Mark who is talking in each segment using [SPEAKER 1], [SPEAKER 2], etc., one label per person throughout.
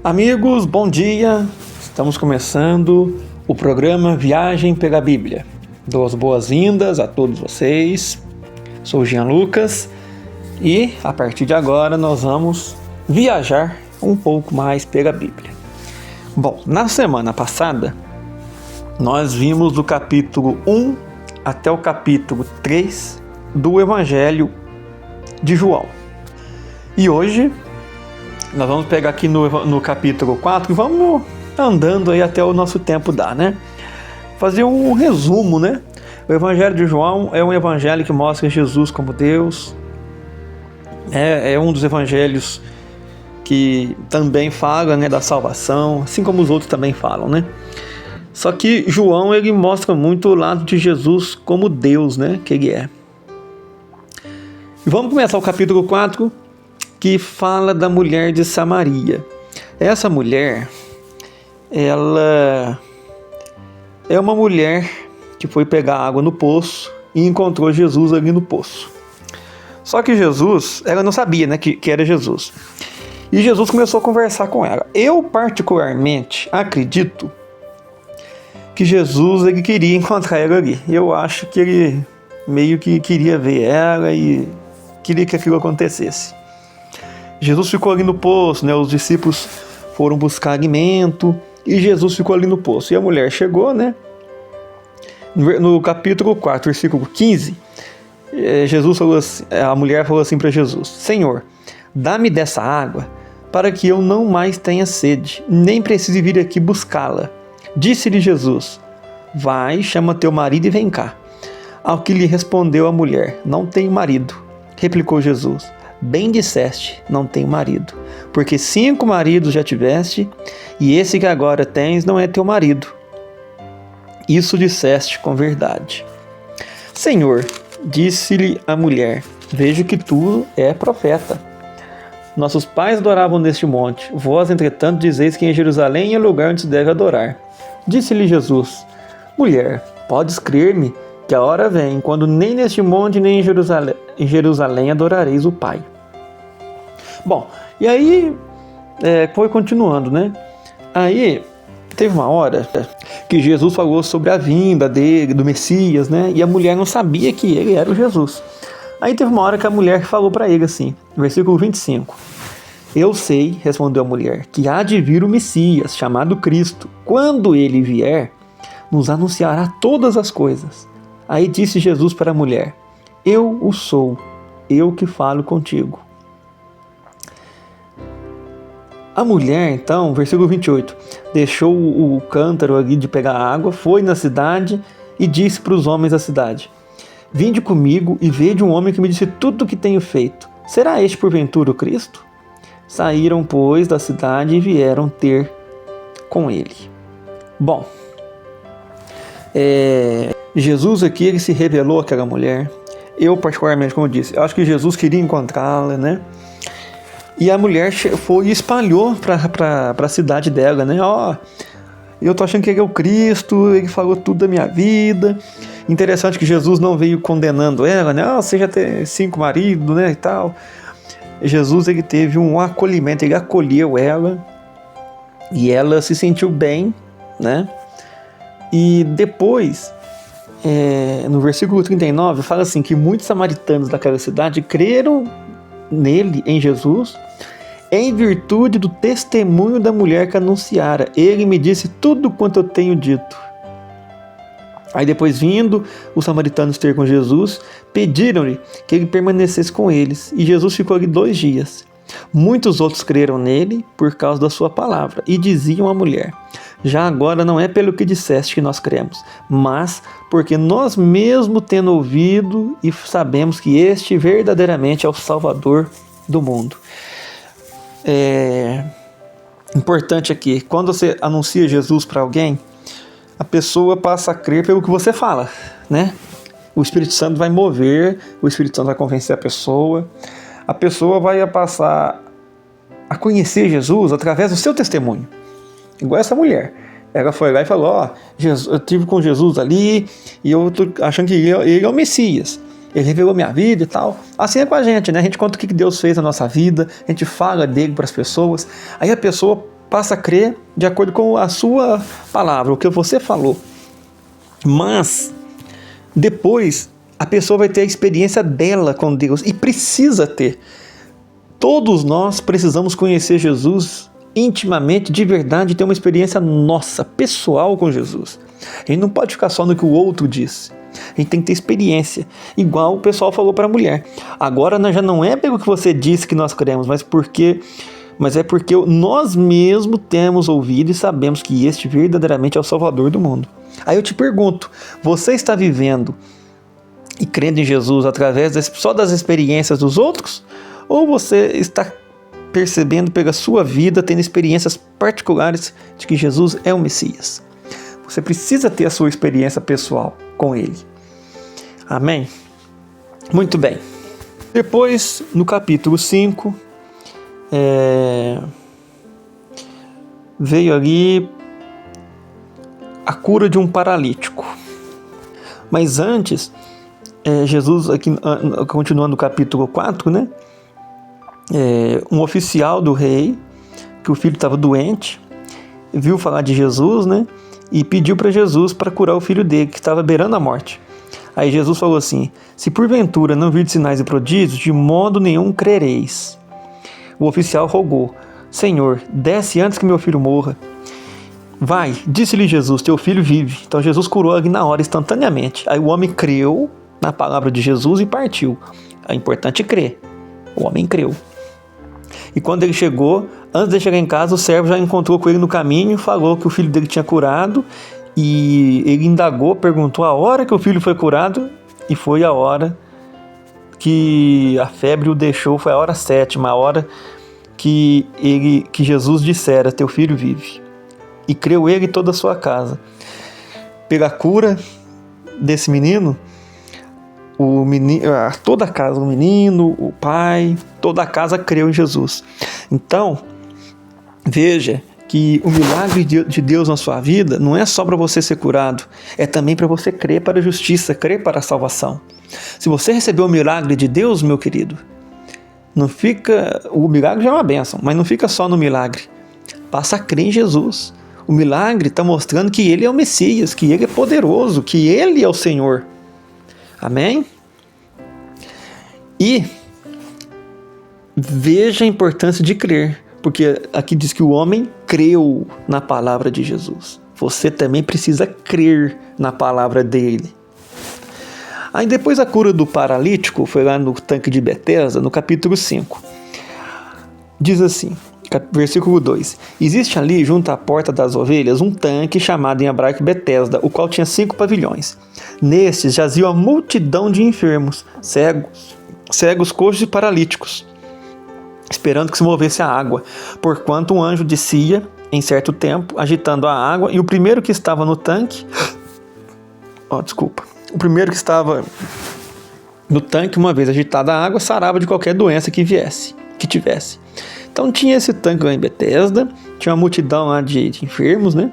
[SPEAKER 1] Amigos, bom dia! Estamos começando o programa Viagem pela Bíblia. Dou as boas-vindas a todos vocês. Sou o Jean Lucas e a partir de agora nós vamos viajar um pouco mais pela Bíblia. Bom, na semana passada nós vimos do capítulo 1 até o capítulo 3 do Evangelho de João. E hoje nós vamos pegar aqui no capítulo 4 e vamos andando aí até o nosso tempo dar, né? Fazer um resumo, né? O Evangelho de João é um evangelho que mostra Jesus como Deus. É um dos evangelhos que também fala, né, da salvação, assim como os outros também falam, né? Só que João, ele mostra muito o lado de Jesus como Deus, né? Que ele é. E vamos começar o capítulo 4, que fala da mulher de Samaria. Essa mulher, ela é uma mulher que foi pegar água no poço e encontrou Jesus ali no poço. Só que Jesus, ela não sabia, né, que era Jesus. E Jesus começou a conversar com ela. Eu particularmente acredito que Jesus, ele queria encontrar ela ali. Eu acho que ele meio que queria ver ela e queria que aquilo acontecesse. Jesus ficou ali no poço, né? Os discípulos foram buscar alimento e Jesus ficou ali no poço. E a mulher chegou, né? No capítulo 4, versículo 15, a mulher falou assim para Jesus: Senhor, dá-me dessa água para que eu não mais tenha sede, nem precise vir aqui buscá-la. Disse-lhe Jesus: vai, chama teu marido e vem cá. Ao que lhe respondeu a mulher: não tenho marido. Replicou Jesus: bem disseste, não tenho marido, porque 5 maridos já tiveste, e esse que agora tens não é teu marido. Isso disseste com verdade. Senhor, disse-lhe a mulher, vejo que tu és profeta. Nossos pais adoravam neste monte, vós, entretanto, dizeis que em Jerusalém é o lugar onde se deve adorar. Disse-lhe Jesus: mulher, podes crer-me que a hora vem, quando nem neste monte nem em Jerusalém adorareis o Pai. Bom, e aí foi continuando, né? Aí teve uma hora que Jesus falou sobre a vinda dele, do Messias, né? E a mulher não sabia que ele era o Jesus. Aí teve uma hora que a mulher falou para ele assim, versículo 25. Eu sei, respondeu a mulher, que há de vir o Messias, chamado Cristo. Quando ele vier, nos anunciará todas as coisas. Aí disse Jesus para a mulher: eu o sou, eu que falo contigo. A mulher, então, versículo 28, deixou o cântaro ali de pegar água, foi na cidade e disse para os homens da cidade: vinde comigo e vede um homem que me disse tudo o que tenho feito. Será este porventura o Cristo? Saíram, pois, da cidade e vieram ter com ele. Bom, Jesus aqui, ele se revelou àquela mulher. Eu particularmente, como eu disse, eu acho que Jesus queria encontrá-la, né? E a mulher foi e espalhou para a cidade dela, né? Ó, eu tô achando que ele é o Cristo, ele falou tudo da minha vida. Interessante que Jesus não veio condenando ela, né? Você já tem 5 maridos, né, e tal. Jesus, ele teve um acolhimento, ele acolheu ela e ela se sentiu bem, né? E depois, no versículo 39, fala assim, que muitos samaritanos daquela cidade creram nele, em Jesus, em virtude do testemunho da mulher que anunciara. Ele me disse tudo quanto eu tenho dito. Aí depois, vindo os samaritanos ter com Jesus, pediram-lhe que ele permanecesse com eles, e Jesus ficou ali 2 dias. Muitos outros creram nele por causa da sua palavra, e diziam à mulher: já agora não é pelo que disseste que nós cremos, mas porque nós mesmo tendo ouvido e sabemos que este verdadeiramente é o Salvador do mundo. Importante aqui, quando você anuncia Jesus para alguém, a pessoa passa a crer pelo que você fala, né? O Espírito Santo vai mover, o Espírito Santo vai convencer a pessoa vai passar a conhecer Jesus através do seu testemunho. Igual essa mulher. Ela foi lá e falou: eu estive com Jesus ali e eu tô achando que ele é o Messias. Ele revelou minha vida e tal. Assim é com a gente, né? A gente conta o que Deus fez na nossa vida, a gente fala dele para as pessoas. Aí a pessoa passa a crer de acordo com a sua palavra, o que você falou. Mas depois a pessoa vai ter a experiência dela com Deus, e precisa ter. Todos nós precisamos conhecer Jesus intimamente, de verdade, ter uma experiência nossa, pessoal com Jesus. A gente não pode ficar só no que o outro diz. A gente tem que ter experiência, igual o pessoal falou para a mulher. Agora já não é pelo que você disse que nós cremos, mas é porque nós mesmos temos ouvido e sabemos que este verdadeiramente é o Salvador do mundo. Aí eu te pergunto, você está vivendo e crendo em Jesus através só das experiências dos outros? Ou você está percebendo pela sua vida, tendo experiências particulares de que Jesus é o Messias? Você precisa ter a sua experiência pessoal com Ele. Amém? Muito bem. Depois, no capítulo 5, veio ali a cura de um paralítico. Mas antes, Jesus, aqui, continuando no capítulo 4, né? Um oficial do rei, que o filho estava doente, viu falar de Jesus, né? E pediu para Jesus para curar o filho dele, que estava beirando a morte. Aí Jesus falou assim: se porventura não virdes sinais e prodígios, de modo nenhum crereis. O oficial rogou: Senhor, desce antes que meu filho morra. Vai, disse-lhe Jesus, teu filho vive. Então Jesus curou ali na hora, instantaneamente. Aí o homem creu na palavra de Jesus e partiu. É importante crer. O homem creu. E quando ele chegou, antes de chegar em casa, o servo já encontrou com ele no caminho, falou que o filho dele tinha curado, e ele indagou, perguntou a hora que o filho foi curado, e foi a hora que a febre o deixou, foi a hora 7ª, a hora que Jesus dissera: teu filho vive. E creu ele e toda a sua casa. Pela cura desse menino, toda a casa, o menino, o pai, toda a casa creu em Jesus. Então, veja que o milagre de Deus na sua vida não é só para você ser curado, é também para você crer para a justiça, crer para a salvação. Se você recebeu o milagre de Deus, meu querido, o milagre já é uma bênção, mas não fica só no milagre. Passa a crer em Jesus. O milagre está mostrando que Ele é o Messias, que Ele é poderoso, que Ele é o Senhor. Amém? E veja a importância de crer, porque aqui diz que o homem creu na palavra de Jesus. Você também precisa crer na palavra dele. Aí depois a cura do paralítico foi lá no tanque de Betesda, no capítulo 5. Diz assim, versículo 2: existe ali, junto à porta das ovelhas, um tanque chamado em hebraico Betesda, o qual tinha 5 pavilhões. Nestes jazia uma multidão de enfermos, cegos, coxos e paralíticos, esperando que se movesse a água, porquanto um anjo descia em certo tempo, agitando a água, e o primeiro que estava no tanque, o primeiro que estava no tanque, uma vez agitada a água, sarava de qualquer doença que tivesse. Então tinha esse tanque lá em Betesda, tinha uma multidão lá de enfermos, né?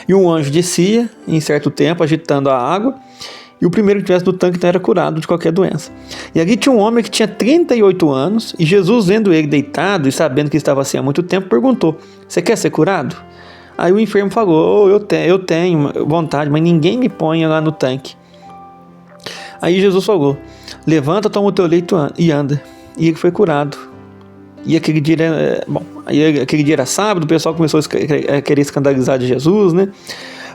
[SPEAKER 1] E um anjo descia em certo tempo, agitando a água, e o primeiro que tivesse no tanque então era curado de qualquer doença. E aqui tinha um homem que tinha 38 anos, e Jesus, vendo ele deitado e sabendo que estava assim há muito tempo, perguntou: você quer ser curado? Aí o enfermo falou: eu tenho vontade, mas ninguém me põe lá no tanque. Aí Jesus falou: levanta, toma o teu leito e anda. E ele foi curado. E aquele dia era sábado, o pessoal começou a querer escandalizar de Jesus, né?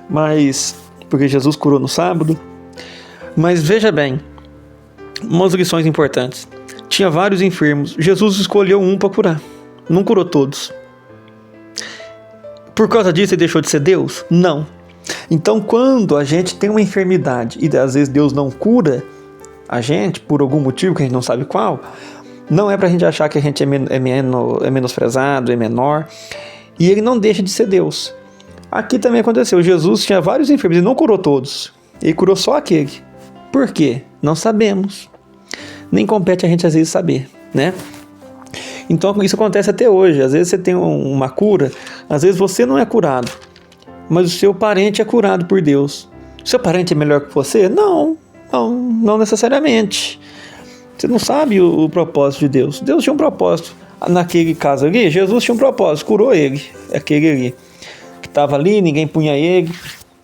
[SPEAKER 1] Mas porque Jesus curou no sábado. Mas veja bem, umas lições importantes. Tinha vários enfermos, Jesus escolheu um para curar, não curou todos. Por causa disso ele deixou de ser Deus? Não. Então quando a gente tem uma enfermidade e às vezes Deus não cura a gente por algum motivo que a gente não sabe qual, não é para a gente achar que a gente é menosprezado, é menor, e ele não deixa de ser Deus. Aqui também aconteceu, Jesus tinha vários enfermos, ele não curou todos, ele curou só aquele. Por quê? Não sabemos. Nem compete a gente às vezes saber, né? Então isso acontece até hoje, às vezes você tem uma cura, às vezes você não é curado, mas o seu parente é curado por Deus. O seu parente é melhor que você? Não necessariamente. Você não sabe o propósito de Deus. Deus tinha um propósito. Naquele caso ali, Jesus tinha um propósito, curou ele, aquele ali, que estava ali, ninguém punha ele.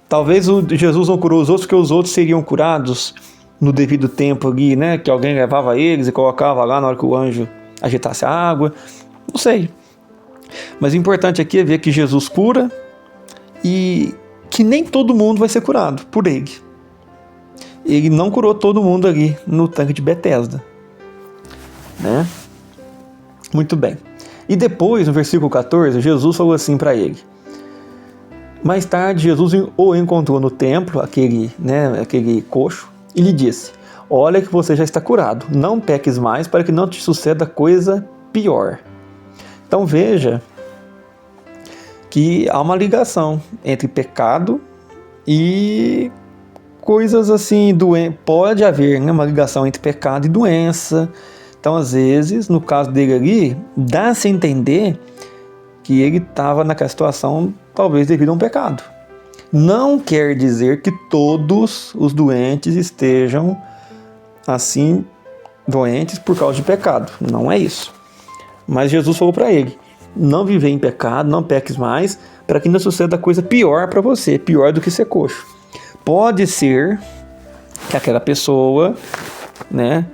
[SPEAKER 1] Talvez Jesus não curou os outros, porque os outros seriam curados no devido tempo ali, né? Que alguém levava eles e colocava lá na hora que o anjo agitasse a água. Não sei. Mas o importante aqui é ver que Jesus cura e que nem todo mundo vai ser curado por ele. Ele não curou todo mundo ali no tanque de Betesda, né? Muito bem. E depois, no versículo 14, Jesus falou assim para ele. Mais tarde, Jesus o encontrou no templo, aquele coxo, e lhe disse: olha que você já está curado, não peques mais para que não te suceda coisa pior. Então veja que há uma ligação entre pecado e coisas assim, pode haver, né, uma ligação entre pecado e doença. Então, às vezes, no caso dele ali, dá-se a entender que ele estava naquela situação, talvez devido a um pecado. Não quer dizer que todos os doentes estejam assim, doentes por causa de pecado. Não é isso. Mas Jesus falou para ele: não viver em pecado, não peques mais, para que não suceda coisa pior para você, pior do que ser coxo. Pode ser que aquela pessoa, né,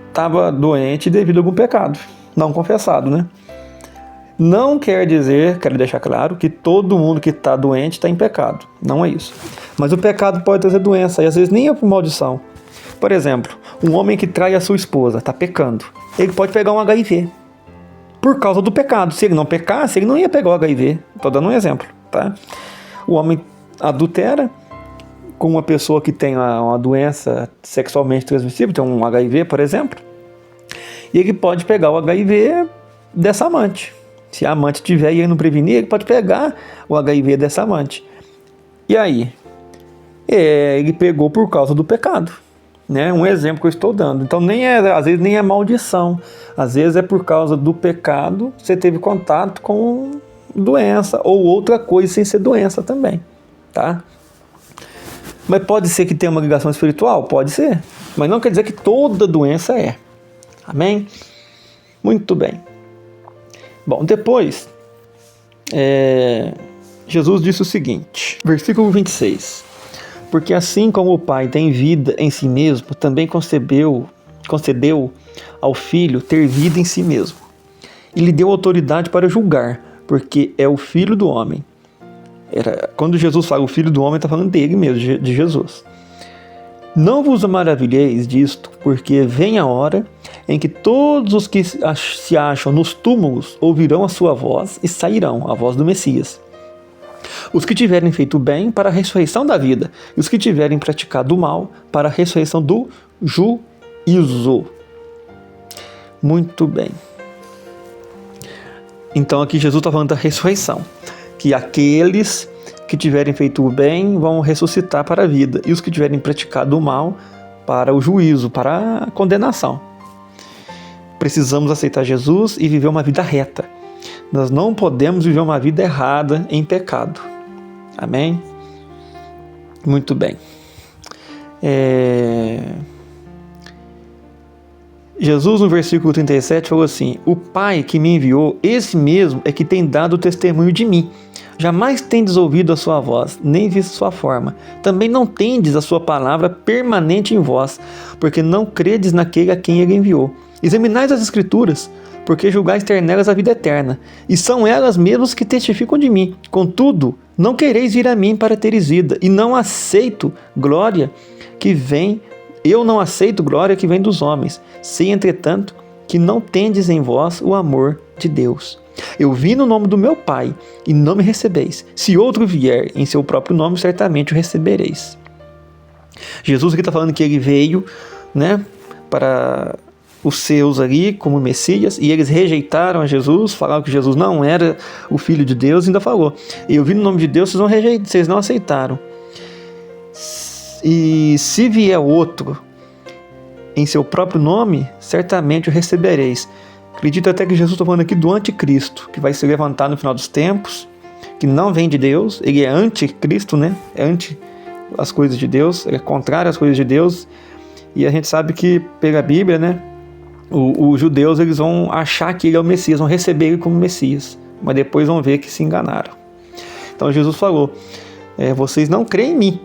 [SPEAKER 1] estava doente devido a algum pecado, não confessado, né? Não quer dizer, quero deixar claro, que todo mundo que está doente está em pecado. Não é isso. Mas o pecado pode trazer doença, e às vezes nem é por maldição. Por exemplo, um homem que trai a sua esposa, está pecando. Ele pode pegar um HIV por causa do pecado. Se ele não pecasse, ele não ia pegar o HIV. Estou dando um exemplo, tá? O homem adultera com uma pessoa que tem uma doença sexualmente transmissível, tem um HIV, por exemplo, e ele pode pegar o HIV dessa amante. Se a amante tiver e ele não prevenir, ele pode pegar o HIV dessa amante. E aí? Ele pegou por causa do pecado, né? Um exemplo que eu estou dando. Então, às vezes nem é maldição. Às vezes é por causa do pecado, você teve contato com doença ou outra coisa sem ser doença também, tá? Mas pode ser que tenha uma ligação espiritual? Pode ser. Mas não quer dizer que toda doença é. Amém? Muito bem. Bom, depois, Jesus disse o seguinte, versículo 26. Porque assim como o Pai tem vida em si mesmo, também concedeu ao Filho ter vida em si mesmo. E lhe deu autoridade para julgar, porque é o Filho do homem. Quando Jesus fala o Filho do homem, está falando dele mesmo, de Jesus. Não vos maravilheis disto, porque vem a hora em que todos os que se acham nos túmulos ouvirão a sua voz e sairão, a voz do Messias. Os que tiverem feito o bem para a ressurreição da vida, e os que tiverem praticado o mal para a ressurreição do juízo. Muito bem. Então aqui Jesus está falando da ressurreição, que aqueles que tiverem feito o bem vão ressuscitar para a vida, e os que tiverem praticado o mal para o juízo, para a condenação. Precisamos aceitar Jesus e viver uma vida reta. Nós não podemos viver uma vida errada em pecado. Amém? Muito bem. Jesus, no versículo 37, falou assim: o Pai que me enviou, esse mesmo é que tem dado testemunho de mim. Jamais tendes ouvido a sua voz, nem visto sua forma. Também não tendes a sua palavra permanente em vós, porque não credes naquele a quem ele enviou. Examinais as Escrituras, porque julgais ter nelas a vida eterna, e são elas mesmas que testificam de mim. Contudo, não quereis vir a mim para teres vida, e não aceito glória que vem. Eu não aceito glória que vem dos homens. Sei, entretanto, que não tendes em vós o amor de Deus. Eu vim no nome do meu Pai, e não me recebeis. Se outro vier em seu próprio nome, certamente o recebereis. Jesus aqui está falando que ele veio, né, para os seus ali como Messias, e eles rejeitaram a Jesus, falaram que Jesus não era o Filho de Deus, e ainda falou: eu vim no nome de Deus, vocês não aceitaram. E se vier outro em seu próprio nome, certamente o recebereis. Acredito até que Jesus está falando aqui do anticristo, que vai se levantar no final dos tempos, que não vem de Deus, ele é anticristo, né? É anti as coisas de Deus, ele é contrário às coisas de Deus, e a gente sabe que, pela Bíblia, né, os judeus eles vão achar que ele é o Messias, vão receber ele como Messias, mas depois vão ver que se enganaram. Então Jesus falou, vocês não creem em mim,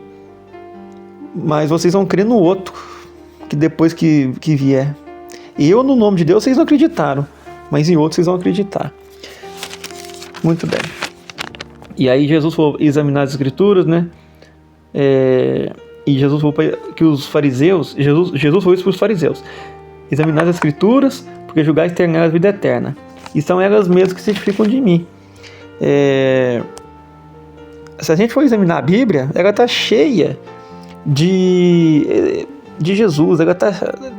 [SPEAKER 1] mas vocês vão crer no outro, que depois que vier. Eu, no nome de Deus, vocês não acreditaram, mas em outro vocês vão acreditar. Muito bem. E aí Jesus foi examinar as escrituras, né? E Jesus falou que os fariseus, Jesus falou isso para os fariseus: examinar as escrituras, porque julgais ter nelas a vida eterna, e são elas mesmas que testificam de mim. Se a gente for examinar a Bíblia, ela está cheia de Jesus, ela está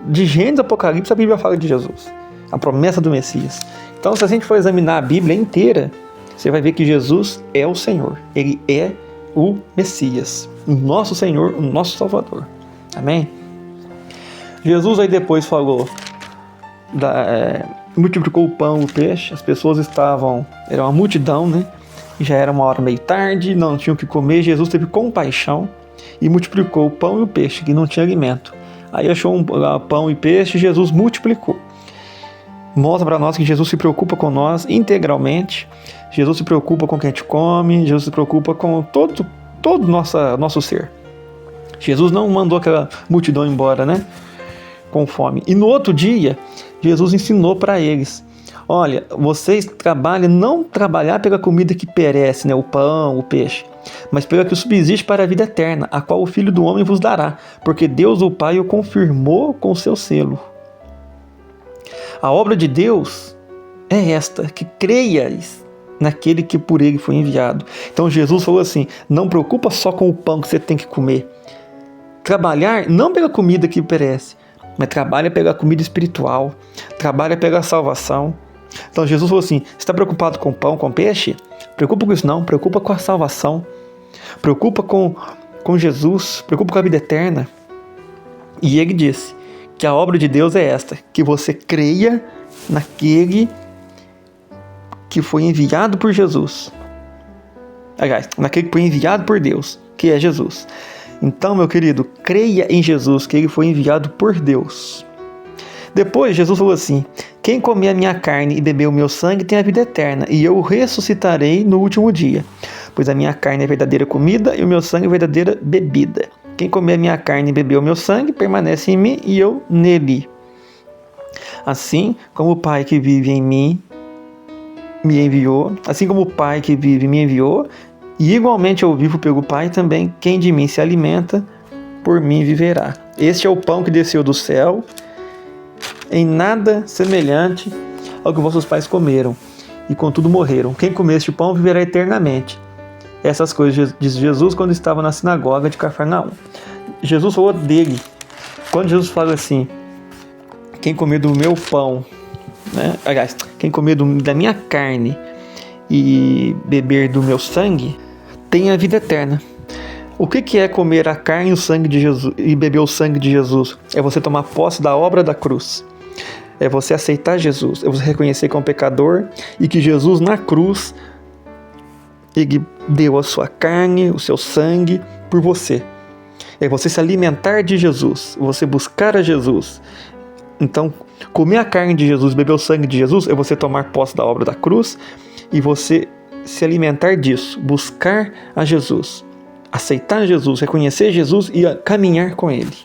[SPEAKER 1] de Gênesis, Apocalipse, a Bíblia fala de Jesus, a promessa do Messias. Então, se a gente for examinar a Bíblia inteira, você vai ver que Jesus é o Senhor, Ele é o Messias, o nosso Senhor, o nosso Salvador. Amém? Jesus aí depois falou, multiplicou o pão e o peixe, as pessoas era uma multidão, né? Já era uma hora meio tarde, não tinham o que comer, Jesus teve compaixão e multiplicou o pão e o peixe, que não tinha alimento. Aí achou pão e peixe, Jesus multiplicou. Mostra para nós que Jesus se preocupa com nós integralmente. Jesus se preocupa com o que a gente come, Jesus se preocupa com todo nosso ser. Jesus não mandou aquela multidão embora, né? Com fome. E no outro dia, Jesus ensinou para eles: olha, vocês não trabalhar pela comida que perece, né? O pão, o peixe, mas pela que subsiste para a vida eterna, a qual o Filho do Homem vos dará, porque Deus o Pai o confirmou com o seu selo. A obra de Deus é esta, que creias naquele que por ele foi enviado. Então Jesus falou assim: não preocupa só com o pão que você tem que comer. Trabalhar não pela comida que perece, mas trabalha pela comida espiritual, trabalha pela salvação. Então Jesus falou assim: você está preocupado com pão, com peixe? Preocupa com isso não, preocupa com a salvação, preocupa com Jesus, preocupa com a vida eterna. E ele disse que a obra de Deus é esta, que você creia naquele que foi enviado por Jesus. Aliás, naquele que foi enviado por Deus, que é Jesus. Então, meu querido, creia em Jesus, que ele foi enviado por Deus. Depois, Jesus falou assim: quem comer a minha carne e beber o meu sangue tem a vida eterna, e eu o ressuscitarei no último dia. Pois a minha carne é verdadeira comida e o meu sangue é verdadeira bebida. Quem comer a minha carne e beber o meu sangue permanece em mim e eu nele. Assim como o Pai que vive em mim me enviou, assim como o Pai que vive me enviou, e igualmente eu vivo pelo Pai também, quem de mim se alimenta, por mim viverá. Este é o pão que desceu do céu, em nada semelhante ao que vossos pais comeram, e contudo morreram. Quem comer este pão viverá eternamente. Essas coisas diz Jesus quando estava na sinagoga de Cafarnaum. Jesus falou dele. Quando Jesus fala assim: quem comer do meu pão, né? Aliás, quem comer da minha carne e beber do meu sangue, tem a vida eterna. O que é comer a carne e o sangue de Jesus e beber o sangue de Jesus? É você tomar posse da obra da cruz. É você aceitar Jesus. É você reconhecer que é um pecador e que Jesus na cruz, ele deu a sua carne, o seu sangue por você. É você se alimentar de Jesus, você buscar a Jesus. Então, comer a carne de Jesus, beber o sangue de Jesus, é você tomar posse da obra da cruz e você se alimentar disso, buscar a Jesus, aceitar Jesus, reconhecer Jesus e caminhar com Ele.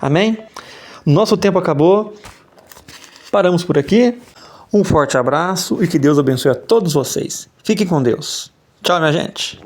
[SPEAKER 1] Amém? Nosso tempo acabou, paramos por aqui. Um forte abraço e que Deus abençoe a todos vocês. Fiquem com Deus. Tchau, minha gente.